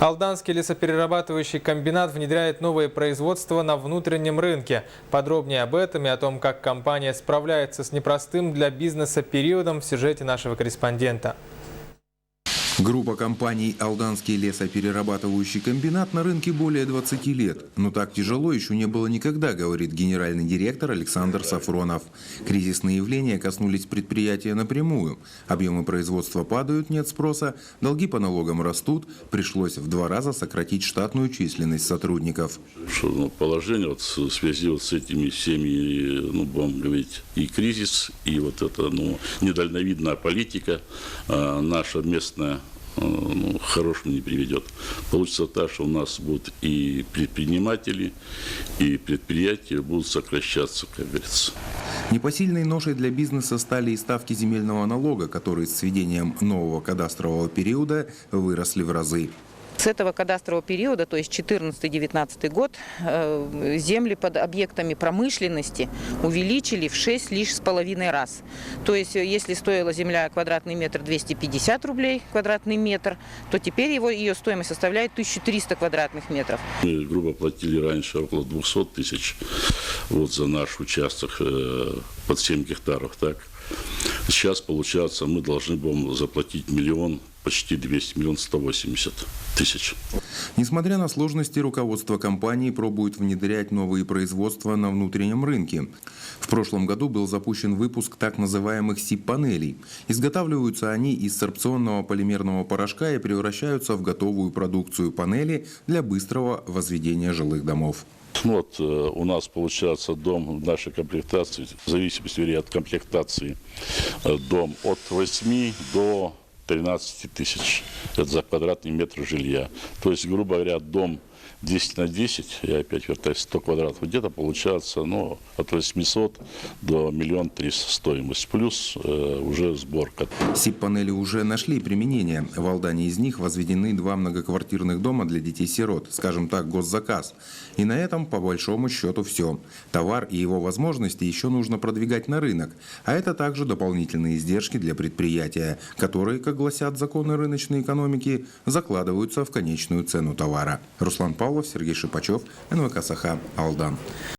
Алданский лесоперерабатывающий комбинат внедряет новые производства на внутреннем рынке. Подробнее об этом и о том, как компания справляется с непростым для бизнеса периодом, в сюжете нашего корреспондента. Группа компаний «Алданский лесоперерабатывающий комбинат» на рынке более 20 лет. Но так тяжело еще не было никогда, говорит генеральный директор Александр Сафронов. Кризисные явления коснулись предприятия напрямую. Объемы производства падают, нет спроса, долги по налогам растут. Пришлось в 2 раза сократить штатную численность сотрудников. Положение в связи с этими всеми, будем говорить, и кризис, и это недальновидная политика наша местная, хорошему не приведет. Получится так, что у нас будут и предприниматели, и предприятия будут сокращаться, как говорится. Непосильной ношей для бизнеса стали и ставки земельного налога, которые с введением нового кадастрового периода выросли в разы. С этого кадастрового периода, то есть 2014-2019 год, земли под объектами промышленности увеличили в 6,5 раз. То есть, если стоила земля квадратный метр 250 рублей квадратный метр, то теперь ее стоимость составляет 1300 квадратных метров. Мы грубо платили раньше около 200 тысяч за наш участок под 7 гектаров. Так? Сейчас, получается, мы должны будем заплатить миллион, почти 200, 1 180 000. Несмотря на сложности, руководство компании пробует внедрять новые производства на внутреннем рынке. В прошлом году был запущен выпуск так называемых СИП-панелей. Изготавливаются они из сорбционного полимерного порошка и превращаются в готовую продукцию панели для быстрого возведения жилых домов. У нас получается дом в нашей комплектации, в зависимости от комплектации, дом от 8 до 13 тысяч. Это за квадратный метр жилья. То есть, грубо говоря, дом 10 на 10, я опять вертаюсь, 100 квадратов, где-то получается от 800 до 1 300 000 стоимость, плюс уже сборка. СИП-панели уже нашли применение. В Алдане из них возведены 2 многоквартирных дома для детей-сирот, скажем так, госзаказ. И на этом, по большому счету, все. Товар и его возможности еще нужно продвигать на рынок. А это также дополнительные издержки для предприятия, которые, как гласят законы рыночной экономики, закладываются в конечную цену товара. Руслан Павлов, Сергей Шипачев, НВК «Саха», Алдан.